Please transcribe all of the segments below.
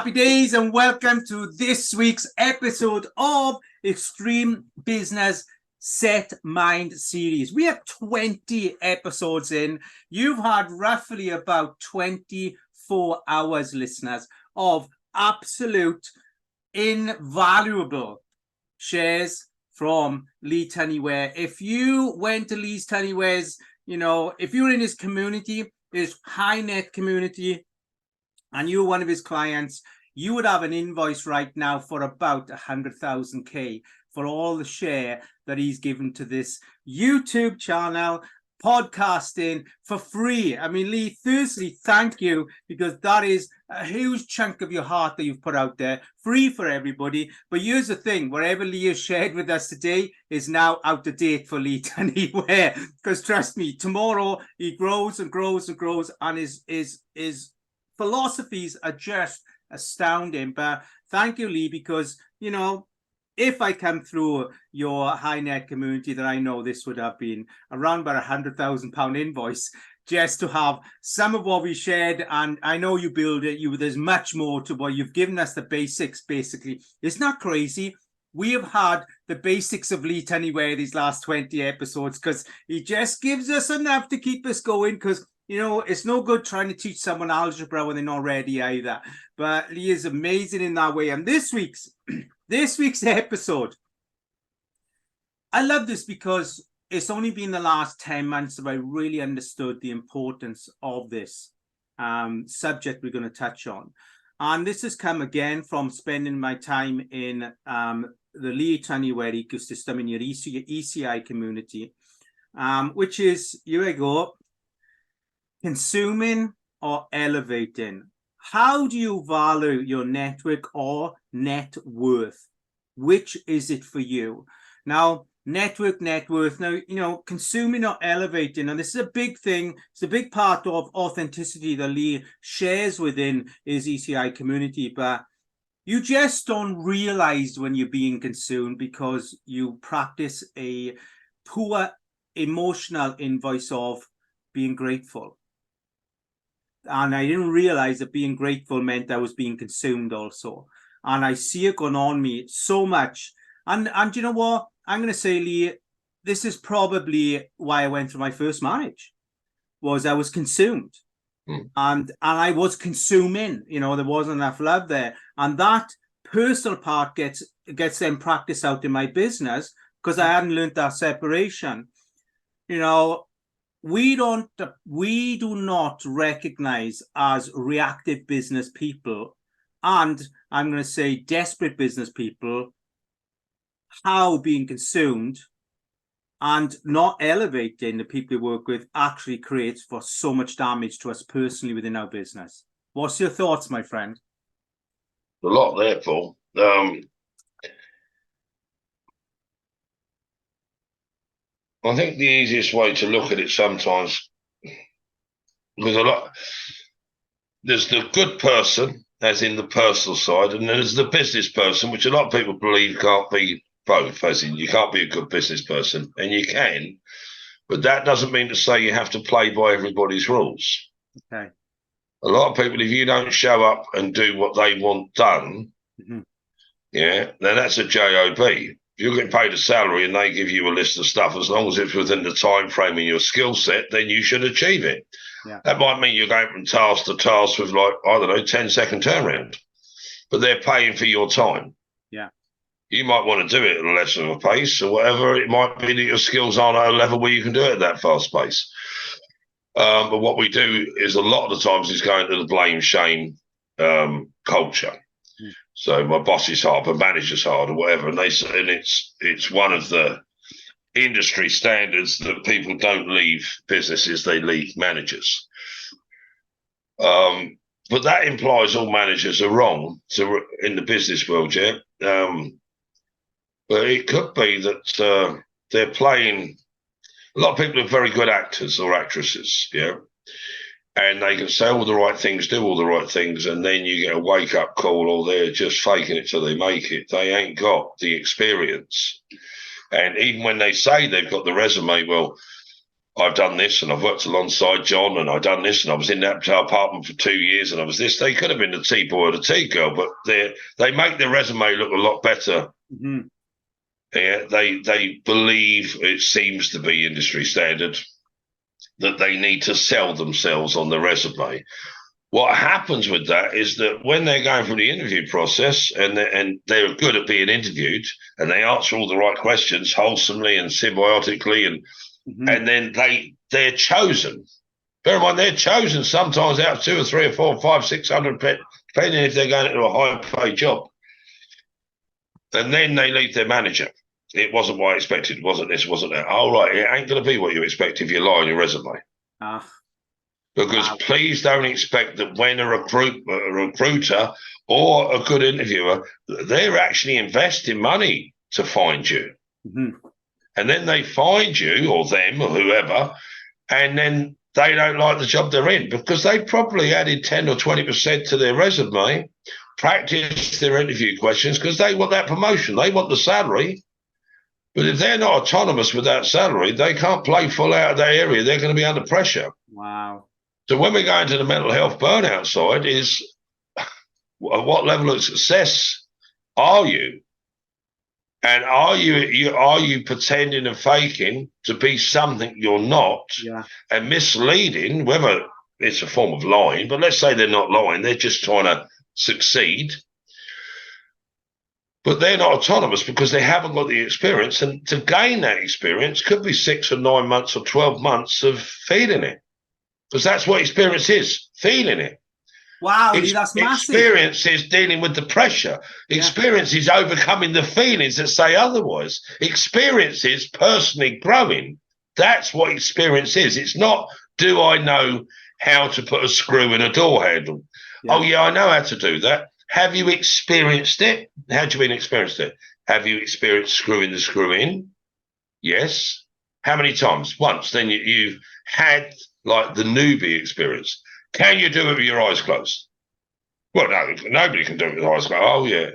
Happy days and welcome to this week's episode of Extreme Business Set Mind series. We have 20 episodes in. You've had roughly about 24 hours, listeners, of absolute invaluable shares from Lee Tunnyware. If you went to Lee Tunneyware's, if you're in his community, his high net community, and you're one of his clients, you would have an invoice right now for about 100,000 K for all the share that he's given to this YouTube channel, podcasting for free. I mean, Lee, firstly, thank you, because that is a huge chunk of your heart that you've put out there, free for everybody. But here's the thing, whatever Lee has shared with us today is now out of date for Lee Tunnyware, because trust me, tomorrow he grows and grows and grows, and his philosophies are just astounding. But thank you, Lee, because, if I come through your high net community, then I know this would have been around about £100,000 invoice just to have some of what we shared. And I know you build it. There's much more to what you've given us, the basics, basically. It's not crazy. We have had the basics of Lee Tunnyware these last 20 episodes because he just gives us enough to keep us going, because it's no good trying to teach someone algebra when they're not ready either. But Lee is amazing in that way. And this week's episode, I love this because it's only been the last 10 months that I really understood the importance of this subject we're going to touch on. And this has come again from spending my time in the Lee Tunnyware ecosystem in your ECI community, which is, here I go, consuming or elevating. How do you value your network or net worth? Which is it for you? Now, network, net worth. Now, consuming or elevating, and this is a big thing. It's a big part of authenticity that Lee shares within his ECI community, but you just don't realize when you're being consumed because you practice a poor emotional invoice of being grateful. And I didn't realize that being grateful meant I was being consumed also. And I see it going on me so much. And you know what? I'm going to say, Lee, this is probably why I went through my first marriage, was I was consumed. And I was consuming, there wasn't enough love there. And that personal part gets then practiced out in my business because I hadn't learned that separation. We do not recognize as reactive business people, and I'm going to say desperate business people, how being consumed and not elevating the people we work with actually creates for so much damage to us personally within our business. What's your thoughts, my friend? A lot there, Paul. I think the easiest way to look at it sometimes, because there's the good person, as in the personal side, and there's the business person, which a lot of people believe can't be both, as in you can't be a good business person, and you can, but that doesn't mean to say you have to play by everybody's rules. Okay. A lot of people, if you don't show up and do what they want done, then that's a job. If you're getting paid a salary and they give you a list of stuff, as long as it's within the time frame and your skill set, then you should achieve it. Yeah. That might mean you're going from task to task with 10-second turnaround, but they're paying for your time. Yeah. You might want to do it at a less of a pace or whatever. It might be that your skills aren't at a level where you can do it at that fast pace. But what we do is a lot of the times is going to the blame, shame culture. So my boss is hard, my manager's hard, or whatever, and it's one of the industry standards that people don't leave businesses; they leave managers. But that implies all managers are wrong. So in the business world, yeah. But it could be that they're playing. A lot of people are very good actors or actresses, yeah. And they can say all the right things, do all the right things, and then you get a wake-up call, or they're just faking it till they make it. They ain't got the experience. And even when they say they've got the resume, well, I've done this and I've worked alongside John and I've done this and I was in that apartment for 2 years and I was this. They could have been the tea boy or the tea girl, but they make their resume look a lot better. Mm-hmm. Yeah, they believe it seems to be industry standard that they need to sell themselves on the resume. What happens with that is that when they're going through the interview process and they're good at being interviewed and they answer all the right questions wholesomely and symbiotically and then they're chosen. Bear in mind, they're chosen sometimes out of 2 or 3 or 4 or 5, 600, depending if they're going into a high-paid job. And then they leave their manager. It wasn't what I expected. Wasn't this, wasn't that. Oh, right, it ain't going to be what you expect if you lie on your resume. Because please don't expect that when a recruiter or a good interviewer, they're actually investing money to find you. Mm-hmm. And then they find you or them or whoever, and then they don't like the job they're in because they probably added 10 or 20% to their resume, practiced their interview questions because they want that promotion. They want the salary. But if they're not autonomous with that salary, they can't play full out of that area. They're going to be under pressure. Wow. So when we go into the mental health burnout side is what level of success are you? And are you pretending and faking to be something you're not and misleading, whether it's a form of lying, but let's say they're not lying, they're just trying to succeed. But they're not autonomous because they haven't got the experience. And to gain that experience could be 6 or 9 months or 12 months of feeling it. Because that's what experience is, feeling it. Wow, that's massive. Experience is dealing with the pressure. Experience is overcoming the feelings that say otherwise. Experience is personally growing. That's what experience is. It's not, do I know how to put a screw in a door handle? Yeah. Oh, yeah, I know how to do that. Have you experienced it? How do you mean experienced it? Have you experienced screwing the screw in? Yes. How many times? Once. Then you've had like the newbie experience. Can you do it with your eyes closed? Well, no, nobody can do it with their eyes closed. Oh, yeah.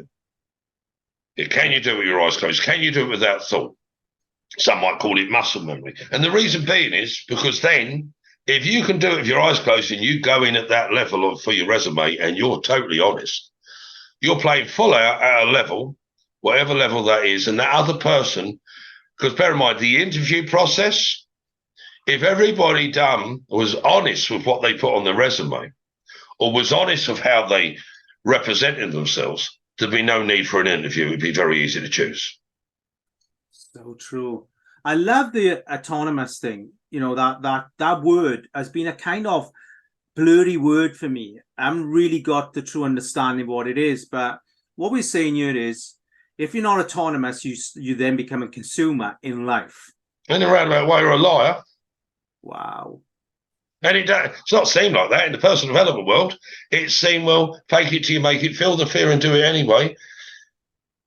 Can you do it with your eyes closed? Can you do it without thought? Some might call it muscle memory. And the reason being is because then if you can do it with your eyes closed and you go in at that level for your resume and you're totally honest, you're playing full out at a level, whatever level that is, and that other person, because bear in mind, the interview process, if everybody was honest with what they put on the resume or was honest of how they represented themselves, there'd be no need for an interview. It'd be very easy to choose. So true. I love the autonomous thing. You know, that word has been a kind of blurry word for me. I haven't really got the true understanding of what it is. But what we're saying here is, if you're not autonomous, you then become a consumer in life. In a roundabout way, you're a liar. Wow. And it's not seen like that in the personal development world. It's seen, well, fake it till you make it, feel the fear and do it anyway.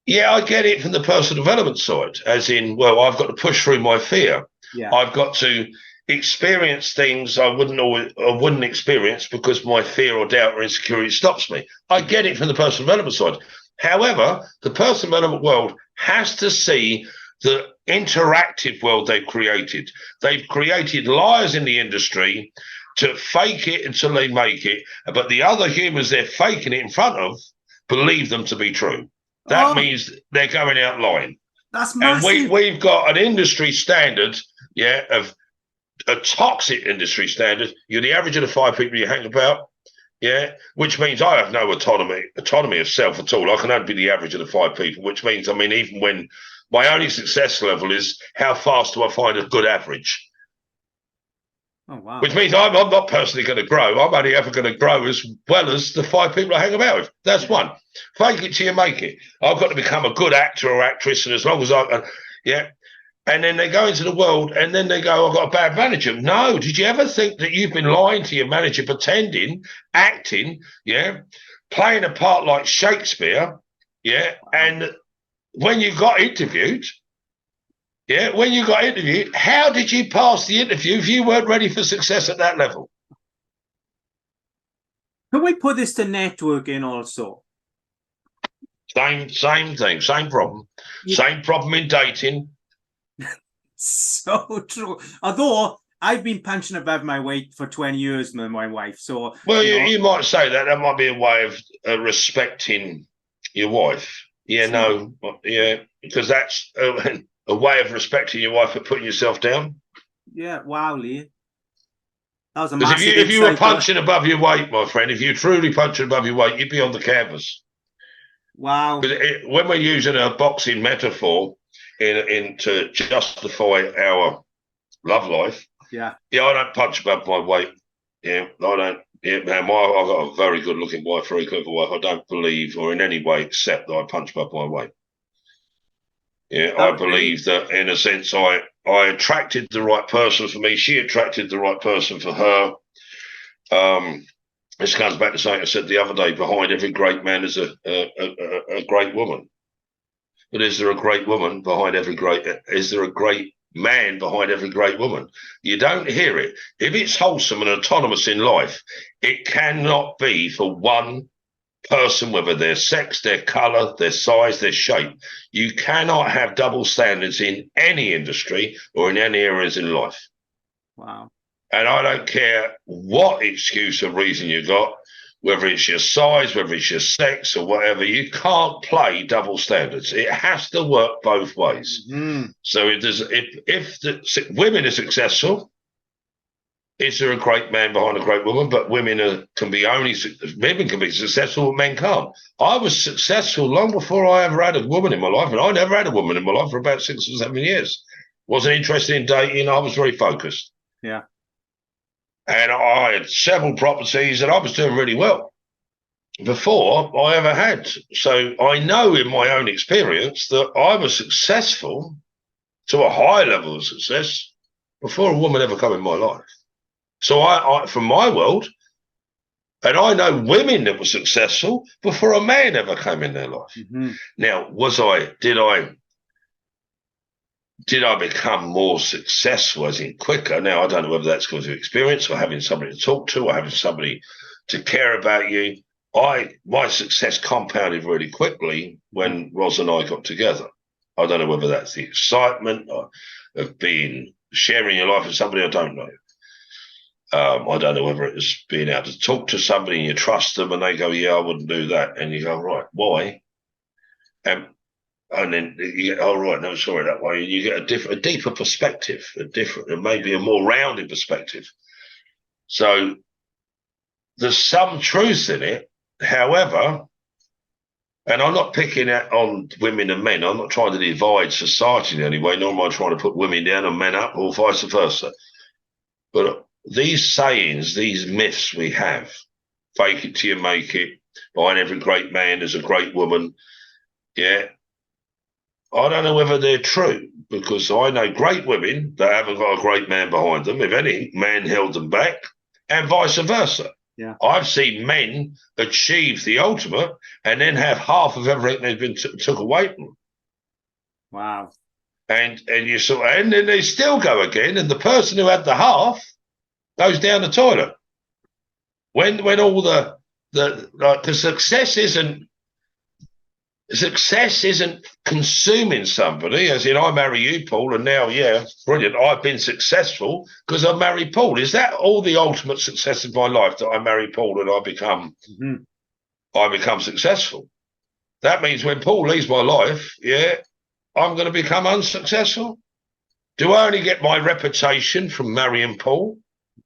Yeah, I get it from the personal development side, as in, well, I've got to push through my fear. Yeah. I've got to experience things I wouldn't experience because my fear or doubt or insecurity stops me. I get it from the personal development side. However, the personal development world has to see the interactive world they've created. They've created liars in the industry to fake it until they make it, but the other humans they're faking it in front of believe them to be true. That means they're going out lying. That's massive. And we've got an industry standard, of a toxic industry standard. You're the average of the 5 people you hang about, which means I have no autonomy of self at all. I can only be the average of the 5 people, which means, I mean, even when my only success level is how fast do I find a good average? Oh, wow. Which means I'm not personally going to grow. I'm only ever going to grow as well as the 5 people I hang about with. That's one. Fake it till you make it. I've got to become a good actor or actress, and as long as I can, And then they go into the world, and then they go, I've got a bad manager. No, did you ever think that you've been lying to your manager, pretending, acting, playing a part like Shakespeare, and when you got interviewed, how did you pass the interview if you weren't ready for success at that level? Can we put this to networking also? Same thing, same problem. Same problem in dating. So true. Although I've been punching above my weight for 20 years with my wife. So, Well, you know, you might say that. That might be a way of respecting your wife. Yeah, true. no, yeah, because that's a way of respecting your wife, but putting yourself down. Yeah, wow, Lee. That was a Because massive if you were insight. punching above your weight, my friend, if you're truly punching above your weight, you'd be on the canvas. Wow. Because when we're using a boxing metaphor in to justify our love life, Yeah. yeah, I don't punch above my weight. Yeah, I don't. Yeah, man, I've got a very good looking wife, very clever wife. I don't believe or in any way accept that I punch above my weight. Yeah, That I was really, believe that in a sense I attracted the right person for me. She attracted the right person for her. This comes back to something I said the other day. Behind every great man is a great woman. But is there a great woman behind every great? Is there a great man behind every great woman? You don't hear it. If it's wholesome and autonomous in life, it cannot be for one person, whether their sex, their color, their size, their shape. You cannot have double standards in any industry or in any areas in life. wow. And I don't care what excuse or reason you got, whether it's your size, whether it's your sex or whatever, you can't play double standards. It has to work both ways. Mm-hmm. So if the women are successful, is there a great man behind a great woman? But women can be successful, but men can't. I was successful long before I ever had a woman in my life, and I never had a woman in my life for about 6 or 7 years. Wasn't interested in dating. I was very focused. Yeah. And I had several properties and I was doing really well before I ever had. So I know in my own experience that I was successful to a high level of success before a woman ever come in my life. So I from my world, and I know women that were successful before a man ever came in their life. Mm-hmm. Now, did I become more successful, as in quicker? Now, I don't know whether that's because of experience or having somebody to talk to or having somebody to care about you. My success compounded really quickly when Ros and I got together. I don't know whether that's the excitement of sharing your life with somebody. I don't know. I don't know whether it was being able to talk to somebody and you trust them and they go, yeah, I wouldn't do that. And you go, right, why? And then you get, oh, right, no, sorry, that way. And you get a deeper perspective, and maybe a more rounded perspective. So there's some truth in it. However, and I'm not picking on women and men. I'm not trying to divide society in any way, nor am I trying to put women down and men up or vice versa. But these sayings, these myths we have, fake it till you make it, behind every great man there's a great woman. Yeah, I don't know whether they're true because I know great women that haven't got a great man behind them. If any, man held them back, and vice versa. Yeah. I've seen men achieve the ultimate and then have half of everything they've been took away from them. Wow. And and then they still go again, and the person who had the half goes down the toilet. When all the success isn't consuming somebody, as in I marry you, Paul, and now, yeah, brilliant. I've been successful because I married Paul. Is that all the ultimate success of my life, that I marry Paul and I become successful? That means when Paul leaves my life, yeah, I'm going to become unsuccessful. Do I only get my reputation from marrying Paul,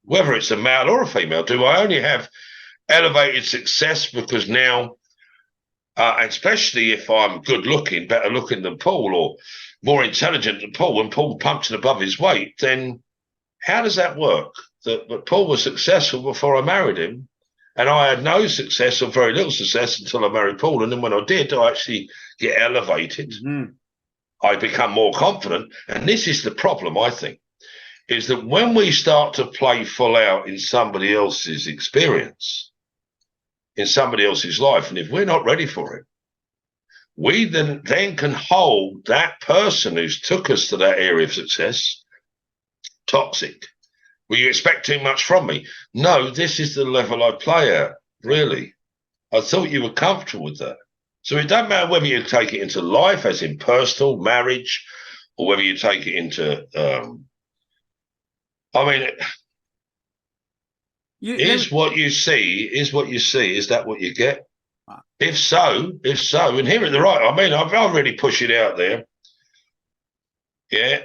whether it's a male or a female? Do I only have elevated success because now, especially if I'm good looking, better looking than Paul, or more intelligent than Paul, and Paul punching above his weight, then how does that work? That Paul was successful before I married him, and I had no success or very little success until I married Paul. And then when I did, I actually get elevated. Mm-hmm. I become more confident. And this is the problem, I think, is that when we start to play full out in somebody else's experience, in somebody else's life, and if we're not ready for it, we then can hold that person who's took us to that area of success toxic. Will you expect too much from me? No, this is the level I play at, really. I thought you were comfortable with that. So it doesn't matter whether you take it into life, as in personal, marriage, or whether you take it into I mean, You, is what you see, is that what you get? Wow. If so, and hear it the right, I mean, I'll really push it out there. Yeah.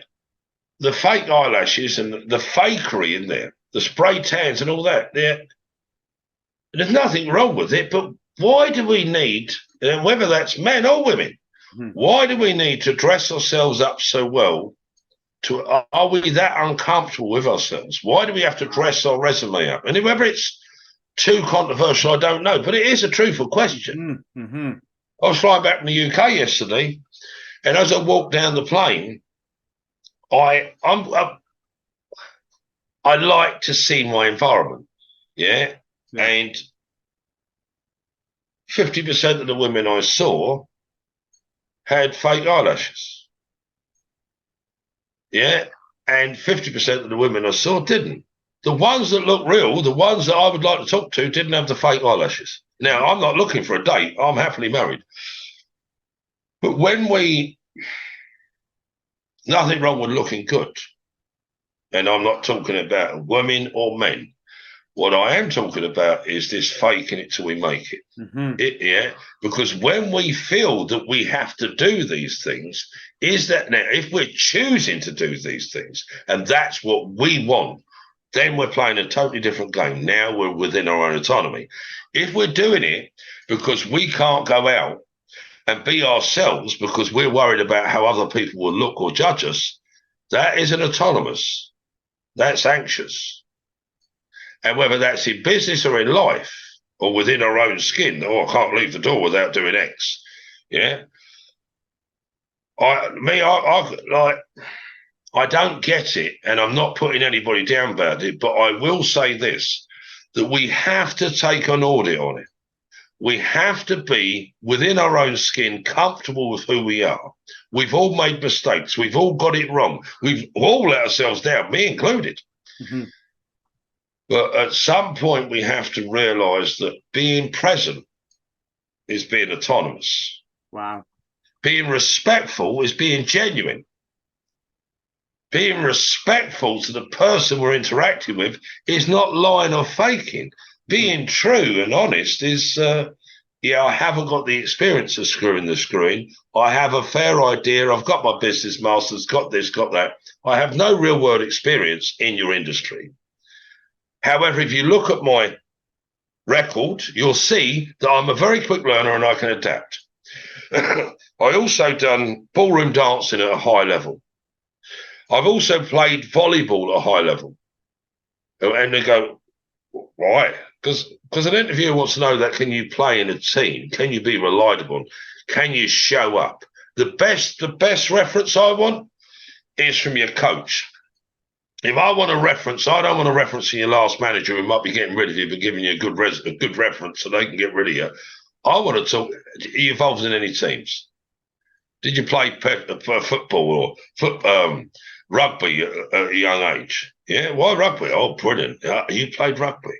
The fake eyelashes and the fakery in there, the spray tans and all that, there's nothing wrong with it, but why do we need, whether that's men or women, why do we need to dress ourselves up so well? Are we that uncomfortable with ourselves? Why do we have to dress our resume up? And whether it's too controversial, I don't know, but it is a truthful question. I was flying back from the UK yesterday, and as I walked down the plane, I like to see my environment, yeah? And 50% of the women I saw had fake eyelashes, yeah? And 50% of the women I saw didn't. The ones that look real, the ones that I would like to talk to, didn't have the fake eyelashes. Now, I'm not looking for a date. I'm happily married. But nothing wrong with looking good. And I'm not talking about women or men. What I am talking about is this faking it till we make it. Because when we feel that we have to do these things, now, if we're choosing to do these things and that's what we want, then we're playing a totally different game. Now we're within our own autonomy. If we're doing it because we can't go out and be ourselves because we're worried about how other people will look or judge us, that isn't autonomous. That's anxious. And whether that's in business or in life or within our own skin, I can't leave the door without doing X. Yeah. I don't get it, and I'm not putting anybody down about it, but I will say this, that we have to take an audit on it. We have to be within our own skin, comfortable with who we are. We've all made mistakes. We've all got it wrong. We've all let ourselves down, me included. But at some point, we have to realize that being present is being autonomous. Wow. Being respectful is being genuine. Being respectful to the person we're interacting with is not lying or faking. Being true and honest is, I haven't got the experience of screwing the screen. I have a fair idea. I've got my business masters, got this, got that. I have no real world experience in your industry. However, if you look at my record, you'll see that I'm a very quick learner and I can adapt. I also done ballroom dancing at a high level. I've also played volleyball at a high level. And they go, why? Because an interviewer wants to know that, can you play in a team? Can you be reliable? Can you show up? The best reference I want is from your coach. If I want a reference, I don't want a reference from your last manager who might be getting rid of you, but giving you a good reference so they can get rid of you. I want to talk, are you involved in any teams? Did you play football or rugby at a young age? Yeah, why rugby? Oh, brilliant. You played rugby.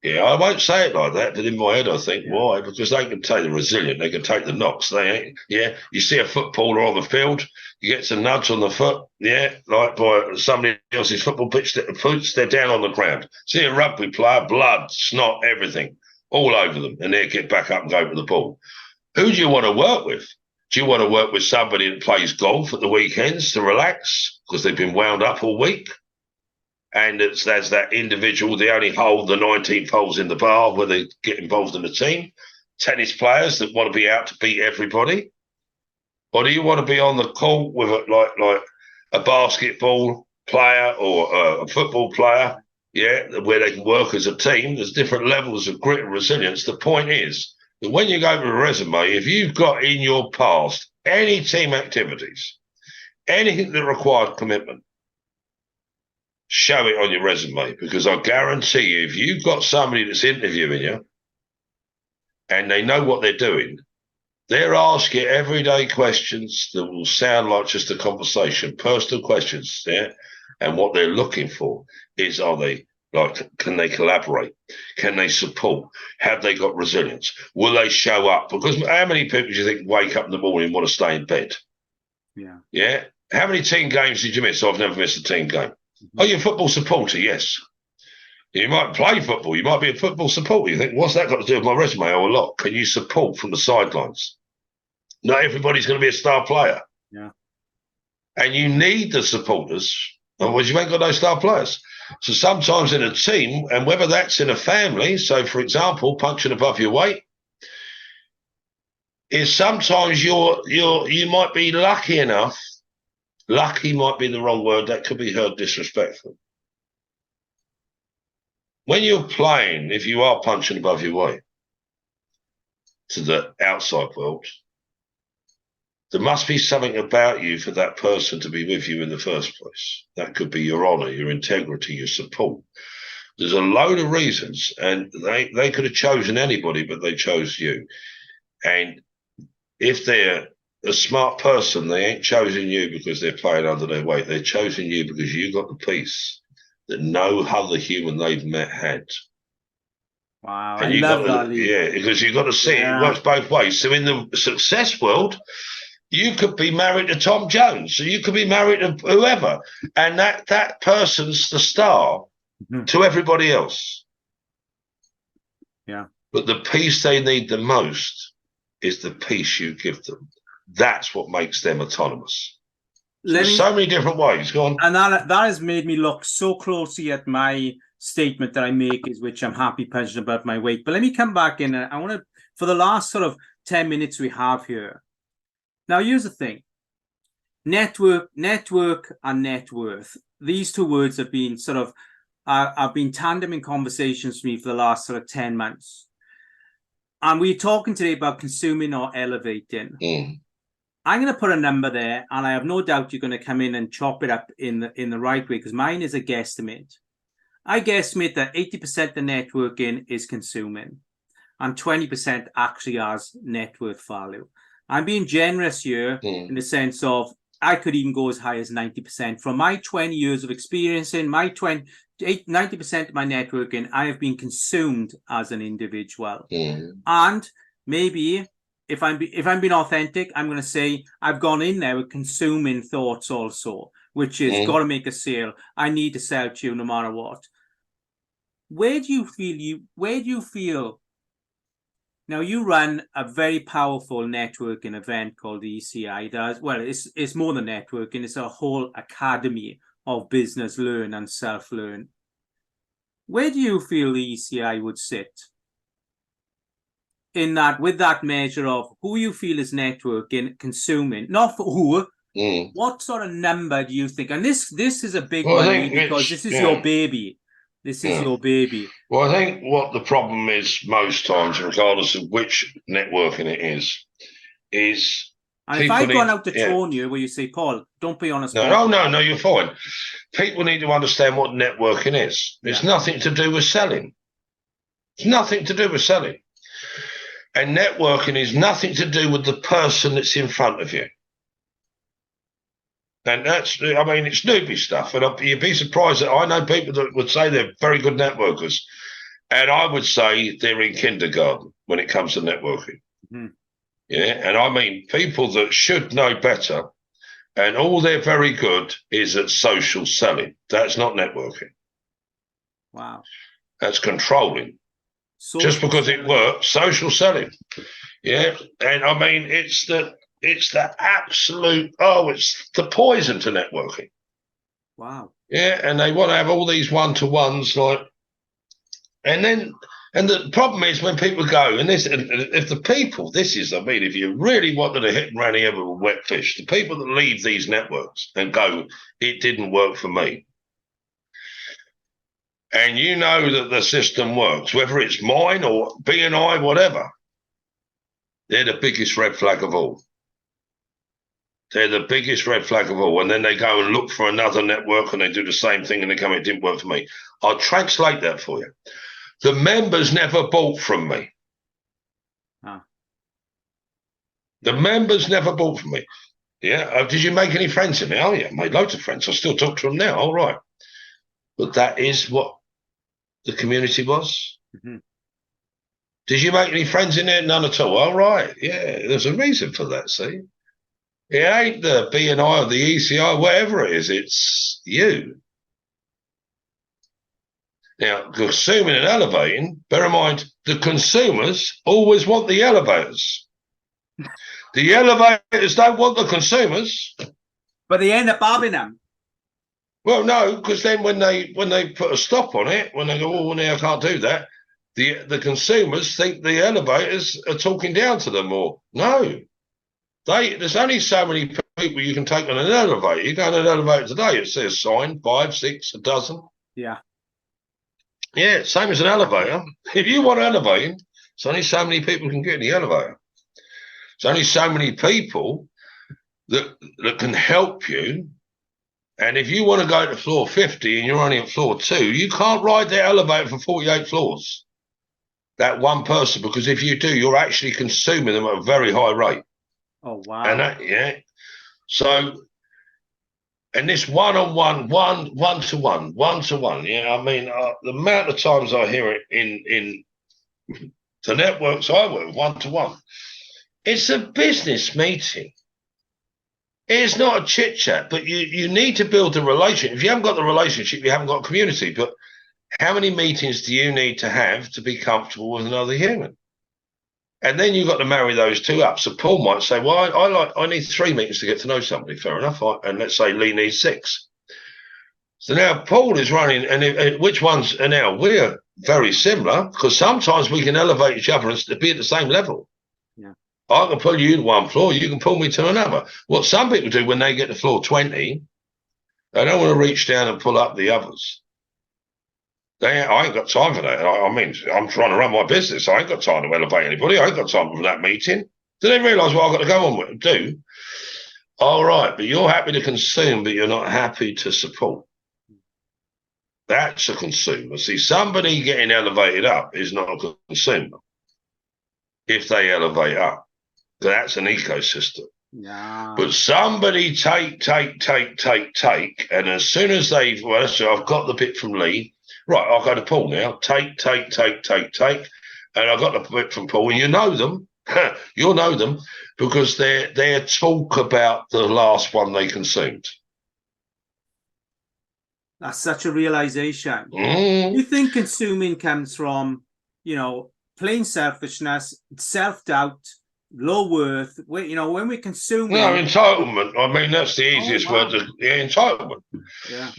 Yeah, I won't say it like that, but in my head I think, why? Because they can take the resilient, they can take the knocks. They ain't, you see a footballer on the field, you get some nudge on the foot, like by somebody else's football pitch, they're down on the ground. See a rugby player, blood, snot, everything, all over them, and they get back up and go to the ball. Who do you want to work with? Do you want to work with somebody that plays golf at the weekends to relax because they've been wound up all week? And there's that individual, they only hold the 19th holes in the bar where they get involved in the team. Tennis players that want to be out to beat everybody. Or do you want to be on the court with like a basketball player or a football player, where they can work as a team? There's different levels of grit and resilience. The point is that when you go to a resume, if you've got in your past any team activities, anything that required commitment, show it on your resume, because I guarantee you, if you've got somebody that's interviewing you and they know what they're doing, they're asking everyday questions that will sound like just a conversation, personal questions, and what they're looking for is, are they like, can they collaborate? Can they support? Have they got resilience? Will they show up? Because how many people do you think wake up in the morning and want to stay in bed? Yeah. How many team games did you miss? I've never missed a team game. Oh, you're a football supporter, yes. You might play football. You might be a football supporter. You think, what's that got to do with my resume? Oh, a lot. Can you support from the sidelines? Not everybody's going to be a star player. Yeah. And you need the supporters, otherwise you ain't got no star players. So sometimes in a team, and whether that's in a family, so for example, punching above your weight, is sometimes you might be lucky enough. Lucky might be the wrong word. That could be heard disrespectful. When you're playing, if you are punching above your weight to the outside world, there must be something about you for that person to be with you in the first place. That could be your honor, your integrity, your support. There's a load of reasons, and they could have chosen anybody, but they chose you. And if they're a smart person, they ain't chosen you because they're playing under their weight. They're chosen you because you got the piece that no other human they've met had. Wow, And I love that, Lee. Yeah, because you've got to see it works both ways. So in the success world, you could be married to Tom Jones, so you could be married to whoever, and that person's the star to everybody else. Yeah. But the piece they need the most is the piece you give them. That's what makes them autonomous. So there's so many different ways. Go on. And that has made me look so closely at my statement that I make, is which I'm happy punching above my weight. But let me come back in. I want to, for the last sort of 10 minutes we have here. Now, here's the thing. Network and net worth. These two words have been sort of, I've been tandem in conversations with me for the last sort of 10 months. And we're talking today about consuming or elevating. I'm going to put a number there, and I have no doubt you're going to come in and chop it up in the right way, because mine is a guesstimate. I guesstimate that 80% of networking is consuming, and 20% actually has net worth value. I'm being generous here in the sense of I could even go as high as 90%. From my 20 years of experience in my 90% of my networking, I have been consumed as an individual. And maybe if I'm being authentic, I'm going to say I've gone in there with consuming thoughts also, which is got to make a sale. I need to sell to you no matter what. Where do you feel? Now, you run a very powerful networking event called the ECI. It's more than networking. It's a whole academy of business learn and self-learn. Where do you feel the ECI would sit in that, with that measure of who you feel is networking, consuming, not for who? What sort of number do you think? And this is a big one, because this is your baby. This is your baby. Well, I think what the problem is most times, regardless of which networking it is. And if I've gone out to tone you, where you say, Paul, don't be honest. No, you're fine. People need to understand what networking is. It's nothing to do with selling. It's nothing to do with selling. And networking is nothing to do with the person that's in front of you. And it's newbie stuff. And you'd be surprised that I know people that would say they're very good networkers. And I would say they're in kindergarten when it comes to networking. Yeah. And I mean, people that should know better, and all they're very good is at social selling. That's not networking. Wow. That's controlling. Just because it works, social selling. Yeah. And I mean, it's the absolute, it's the poison to networking. Wow. Yeah, and they want to have all these one-to-ones, and the problem is when people go, if you really wanted to hit and run here with a wet fish, the people that leave these networks and go, it didn't work for me. And you know that the system works, whether it's mine or BNI, whatever, they're the biggest red flag of all. They're the biggest red flag of all. And then they go and look for another network and they do the same thing and they come, it didn't work for me. I'll translate that for you. The members never bought from me. The members never bought from me. Yeah. Did you make any friends in me? Oh, yeah. I made loads of friends. I still talk to them now. All right. But that is what the community was. Did you make any friends in there? None at all. All right. Yeah. There's a reason for that, see? It ain't the BNI or the ECI, whatever it is, it's you. Now, consuming and elevating, bear in mind, the consumers always want the elevators. The elevators don't want the consumers. But they end up having them. Well, no, because then when they put a stop on it, when they go, oh, now I can't do that, the consumers think the elevators are talking down to them, or no. There's only so many people you can take on an elevator. You go on an elevator today, it says sign 5, 6, a dozen. Yeah. Yeah, same as an elevator. If you want elevating, it's only so many people can get in the elevator. It's only so many people that can help you. And if you want to go to floor 50 and you're only at floor 2, you can't ride that elevator for 48 floors. That one person, because if you do, you're actually consuming them at a very high rate. Oh, wow. And that, yeah. So, and this one-on-one, one-to-one. Yeah, I mean, the amount of times I hear it in the networks I work with, one-to-one, it's a business meeting. It's not a chit-chat, but you need to build a relationship. If you haven't got the relationship, you haven't got a community. But how many meetings do you need to have to be comfortable with another human? And then you've got to marry those two up. So Paul might say, well, I need 3 meetings to get to know somebody. Fair enough. And let's say Lee needs 6. So now Paul is running, and which ones are now? We're very similar, because sometimes we can elevate each other and be at the same level. Yeah. I can pull you to one floor, you can pull me to another. What some people do when they get to floor 20, they don't want to reach down and pull up the others. I ain't got time for that. I mean, I'm trying to run my business. I ain't got time to elevate anybody. I ain't got time for that meeting. Do they realise what I've got to go on with and do? All right, but you're happy to consume, but you're not happy to support. That's a consumer. See, somebody getting elevated up is not a consumer if they elevate up. That's an ecosystem. Yeah. But somebody take, and as soon as they've, well, so I've got the bit from Lee, right, I'll go to Paul now, take, and I've got the bit from Paul, and you know them, you'll know them, because they're talk about the last one they consumed. That's such a realization. You think consuming comes from, plain selfishness, self-doubt, low worth? When we consume, no, entitlement. I mean, that's the easiest word. Entitlement. Yeah.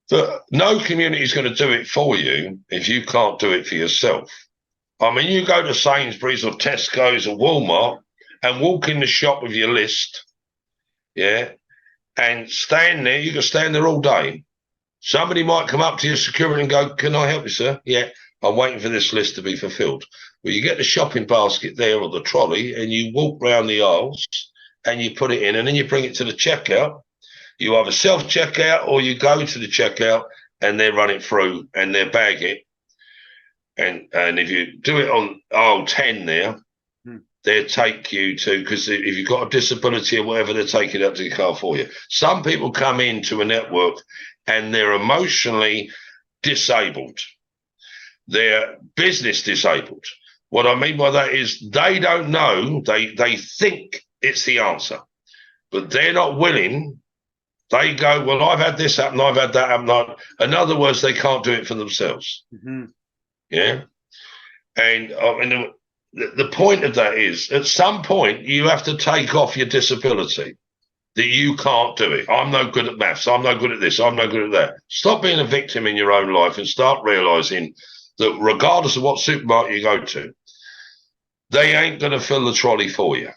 But no community is going to do it for you if you can't do it for yourself. I mean, you go to Sainsbury's or Tesco's or Walmart and walk in the shop with your list, yeah, and stand there. You can stand there all day. Somebody might come up to your security and go, "Can I help you, sir?" "Yeah, I'm waiting for this list to be fulfilled." Well, you get the shopping basket there or the trolley and you walk round the aisles and you put it in, and then you bring it to the checkout. You either self-checkout or you go to the checkout and they run it through and they bag it. And if you do it on aisle 10 there, they'll take you to, because if you've got a disability or whatever, they'll take it up to your car for you. Some people come into a network and they're emotionally disabled. They're business disabled. What I mean by that is they don't know, they think it's the answer, but they're not willing. They go, well, I've had this happen, I've had that happen. In other words, they can't do it for themselves. Yeah. And I mean, the point of that is, at some point, you have to take off your disability, that you can't do it. I'm no good at maths. I'm no good at this. I'm no good at that. Stop being a victim in your own life and start realizing that regardless of what supermarket you go to, they ain't going to fill the trolley for you.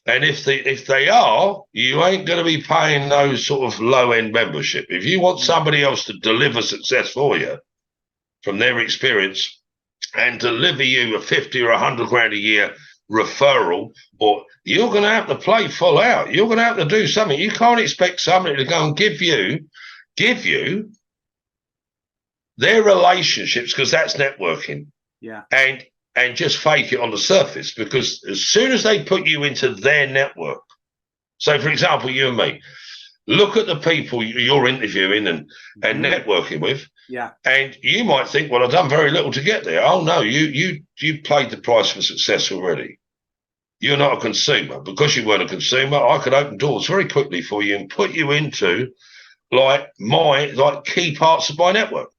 And if they are, you ain't going to be paying those sort of low-end membership. If you want somebody else to deliver success for you from their experience and deliver you a 50 or 100 grand a year referral, or you're going to have to play full out. You're going to have to do something. You can't expect somebody to go and give you their relationships, because that's networking. Yeah. And just fake it on the surface, because as soon as they put you into their network, so for example, you and me, look at the people you're interviewing and networking with. Yeah. And you might think, well, I've done very little to get there. Oh no, you paid the price for success already. You're not a consumer. Because you weren't a consumer, I could open doors very quickly for you and put you into like key parts of my network.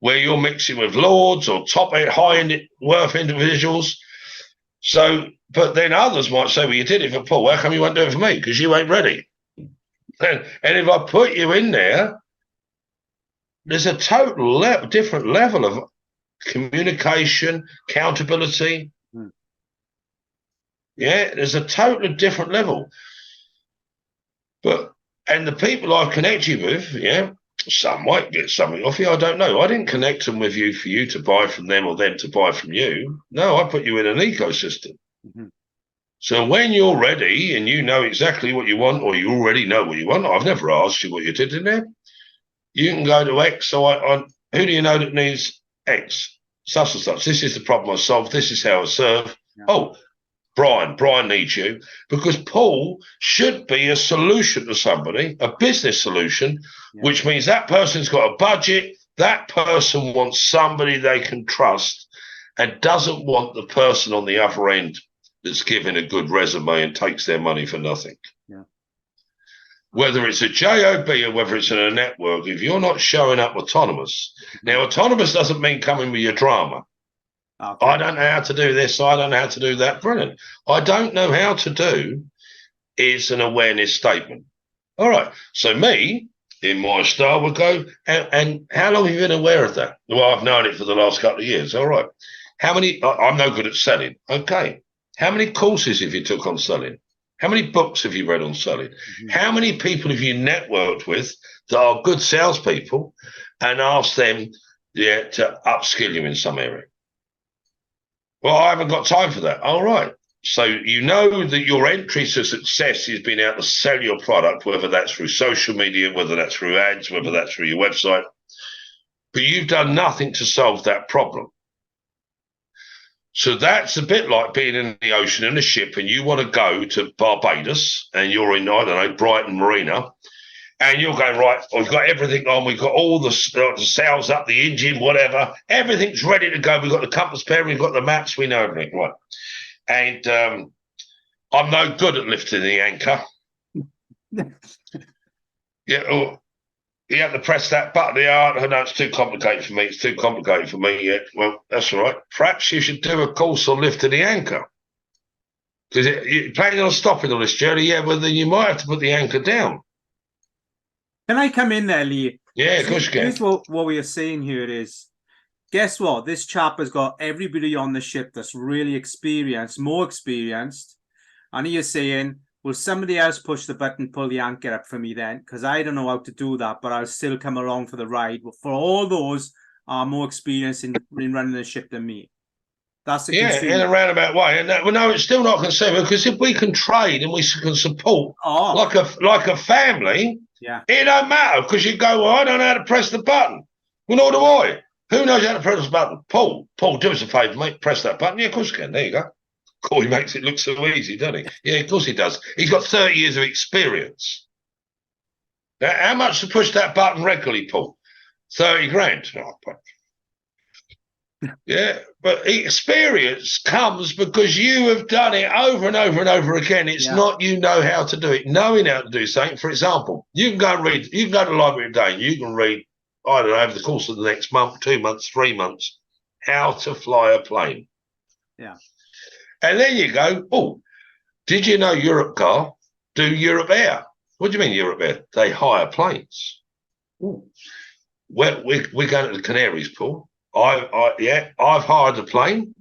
where you're mixing with lords or top high worth individuals. So, but then others might say, well, you did it for Paul. How come you won't do it for me? Because you ain't ready. And if I put you in there, there's a total different level of communication, accountability. Yeah, there's a totally different level. And the people I connect you with, yeah, some might get something off you. I don't know. I didn't connect them with you for you to buy from them or them to buy from you. No, I put you in an ecosystem. So when you're ready and you know exactly what you want, or you already know what you want, I've never asked you what you did in there. You can go to X. So who do you know that needs X? Such and such. This is the problem I solved. This is how I serve. Yeah. Oh, Brian needs you, because Paul should be a solution to somebody, a business solution, which means that person's got a budget. That person wants somebody they can trust and doesn't want the person on the other end that's giving a good resume and takes their money for nothing. Yeah. Whether it's a JOB or whether it's in a network, if you're not showing up autonomous, now autonomous doesn't mean coming with your drama. Okay. I don't know how to do this. I don't know how to do that. Brilliant. I don't know how to do is an awareness statement. All right. So me, in my style, would go, and how long have you been aware of that? Well, I've known it for the last couple of years. All right. How many? I'm no good at selling. Okay. How many courses have you took on selling? How many books have you read on selling? How many people have you networked with that are good salespeople and asked them to upskill you in some area? Well, I haven't got time for that. All right. So you know that your entry to success is being able to sell your product, whether that's through social media, whether that's through ads, whether that's through your website. But you've done nothing to solve that problem. So that's a bit like being in the ocean in a ship and you want to go to Barbados and you're in, I don't know, Brighton Marina. And you're going, right, we've got everything on. We've got all the sails up, the engine, whatever. Everything's ready to go. We've got the compass pair. We've got the maps. We know everything. Right. And I'm no good at lifting the anchor. Yeah, you have to press that button. Oh, no, it's too complicated for me. It's too complicated for me. Yeah, well, that's all right. Perhaps you should do a course on lifting the anchor. Because you're planning on stopping on this journey. Yeah, well, then you might have to put the anchor down. Can I come in there, Lee? Yeah, of course you can. Here's what we are saying here is, guess what? This chap has got everybody on the ship that's really experienced, more experienced. And he is saying, will somebody else push the button, pull the anchor up for me then? Because I don't know how to do that, but I'll still come along for the ride. For all those are more experienced in running the ship than me. That's the consumer. In a roundabout way. And well, no, it's still not consumer, because if we can trade and we can support like a family, it don't matter, because you go, well, I don't know how to press the button. Well, nor do I. Who knows how to press the button? Paul, do us a favour, mate. Press that button. Yeah, of course you can. There you go. Cool, he makes it look so easy, doesn't he? Yeah, of course he does. He's got 30 years of experience. Now, how much to push that button regularly, Paul? 30 grand. Oh, yeah, but experience comes because you have done it over and over and over again. It's not you know how to do it. Knowing how to do something, for example, you can go and read, you can go to the library today and you can read, I don't know, over the course of the next month, 2 months, 3 months, how to fly a plane. Yeah. And then you go, oh, did you know Europe Car do Europe Air? What do you mean Europe Air? They hire planes. Ooh. We're going to the Canaries, Paul. I've hired a plane.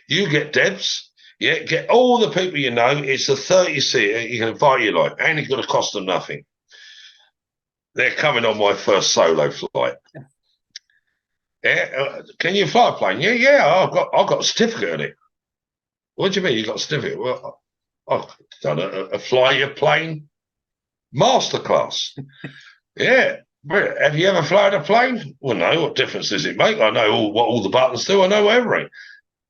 You get Debs. Yeah, get all the people you know. It's a 30-seater. You can invite you like, and it's going to cost them nothing. They're coming on my first solo flight. Yeah, can you fly a plane? Yeah. I've got a certificate on it. What do you mean you got a certificate? Well, I've done a fly your plane masterclass. Yeah. Have you ever flown a plane? Well, no. What difference does it make? I know what all the buttons do. I know everything.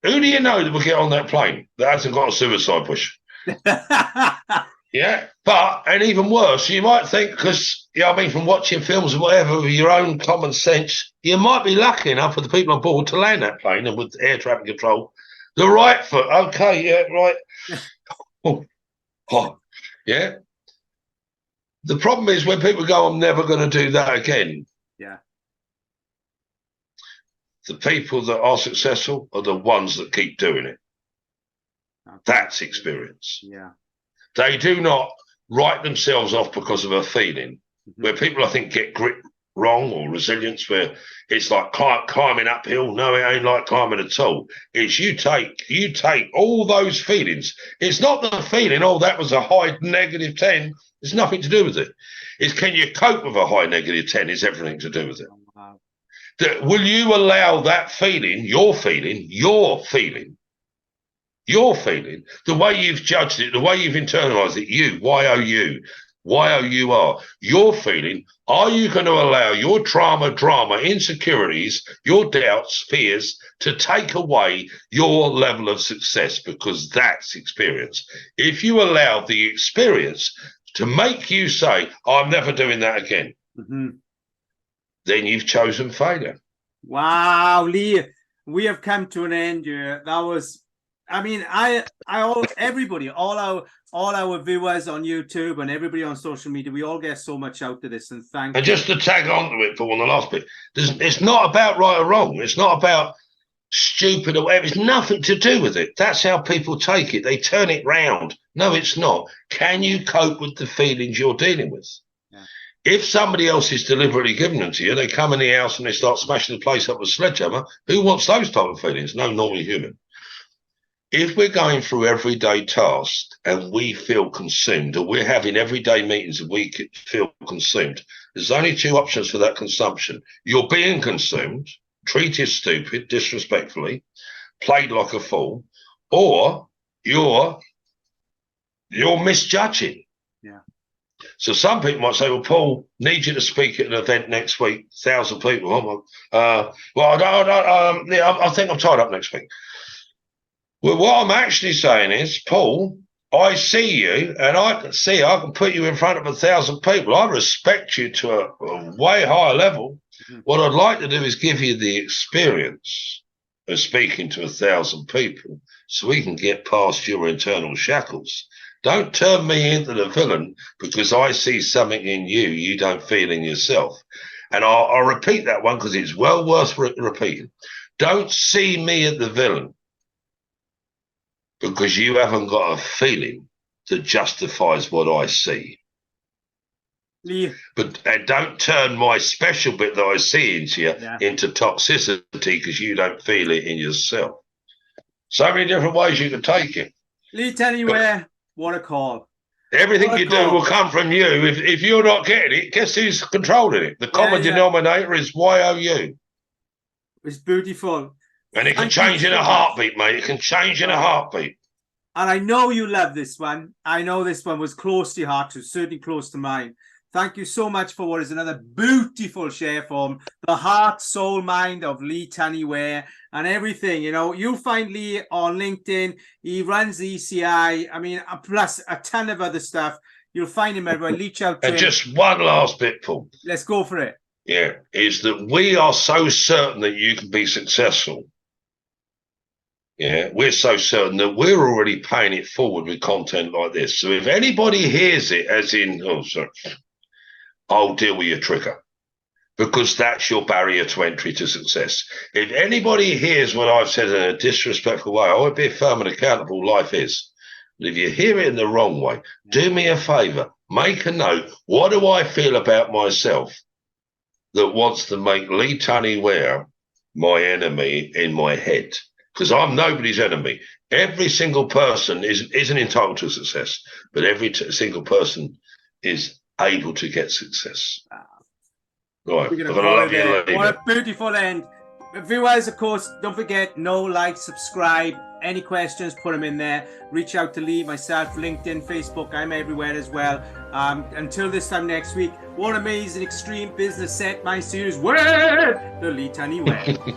Who do you know that will get on that plane that hasn't got a suicide push? Yeah. And even worse, you might think, because, from watching films or whatever, with your own common sense, you might be lucky enough for the people on board to land that plane and with air traffic control, the right foot. Okay, yeah, right. Yeah. The problem is when people go, I'm never going to do that again. Yeah. The people that are successful are the ones that keep doing it. That's experience. Yeah. They do not write themselves off because of a feeling. Where people, I think, get grit wrong or resilience, where it's like climbing uphill. No, it ain't like climbing at all. It's you take all those feelings. It's not the feeling, oh, that was a high negative 10. There's nothing to do with it. It's can you cope with a high negative 10? It's everything to do with it. Wow. Will you allow that feeling, your feeling, the way you've judged it, the way you've internalized it, Y-O-U-R, your feeling, are you going to allow your drama, insecurities, your doubts, fears to take away your level of success? Because that's experience. If you allow the experience to make you say, I'm never doing that again, then you've chosen failure. Wow, Lee, we have come to an end here. That was, I mean, everybody, all our viewers on YouTube and everybody on social media, we all get so much out of this. And thank you. And just to tag on to it for the last bit, it's not about right or wrong. It's not about stupid or whatever. It's nothing to do with it. That's how people take it. They turn it round. No, it's not. Can you cope with the feelings you're dealing with? Yeah. If somebody else is deliberately giving them to you, they come in the house and they start smashing the place up with a sledgehammer. Who wants those type of feelings? No normal human. If we're going through everyday tasks and we feel consumed, or we're having everyday meetings and we feel consumed, there's only two options for that consumption. You're being consumed, treated stupid, disrespectfully, played like a fool, or you're misjudging. Yeah. So some people might say, well, Paul, need you to speak at an event next week, 1,000 people. I think I'm tied up next week. Well, what I'm actually saying is, Paul, I see you and I can put you in front of 1,000 people. I respect you to a way higher level. What I'd like to do is give you the experience of speaking to 1,000 people so we can get past your internal shackles. Don't turn me into the villain because I see something in you don't feel in yourself. And I'll repeat that one because it's well worth repeating. Don't see me as the villain, because you haven't got a feeling that justifies what I see. Yeah. And don't turn my special bit that I see into you into toxicity because you don't feel it in yourself. So many different ways you can take it. Lead anywhere, what a call. Everything you do will come from you. If you're not getting it, guess who's controlling it? The common denominator is Y-O-U. It's beautiful. And it can change in a heartbeat, mate. It can change in a heartbeat. And I know you love this one. I know this one was close to your heart, too, certainly close to mine. Thank you so much for what is another beautiful share from the heart, soul, mind of Lee Tannyware and everything. You know, you'll find Lee on LinkedIn. He runs the ECI. I mean, plus a ton of other stuff. You'll find him everywhere. Reach out to him. And just one last bit, Paul. Let's go for it. Yeah, is that we are so certain that you can be successful. Yeah, we're so certain that we're already paying it forward with content like this. So if anybody hears it as in, I'll deal with your trigger, because that's your barrier to entry to success. If anybody hears what I've said in a disrespectful way, I would be firm and accountable. Life is. But if you hear it in the wrong way, do me a favor, make a note. What do I feel about myself that wants to make Lee Tannyware my enemy in my head? Because I'm nobody's enemy. Every single person isn't entitled to success, but every single person is able to get success. Right. What a beautiful end. Viewers, of course, don't forget, like, subscribe. Any questions, put them in there. Reach out to Lee, myself, LinkedIn, Facebook. I'm everywhere as well. Until this time next week, what amazing extreme business set my series with the Lee Tannyware.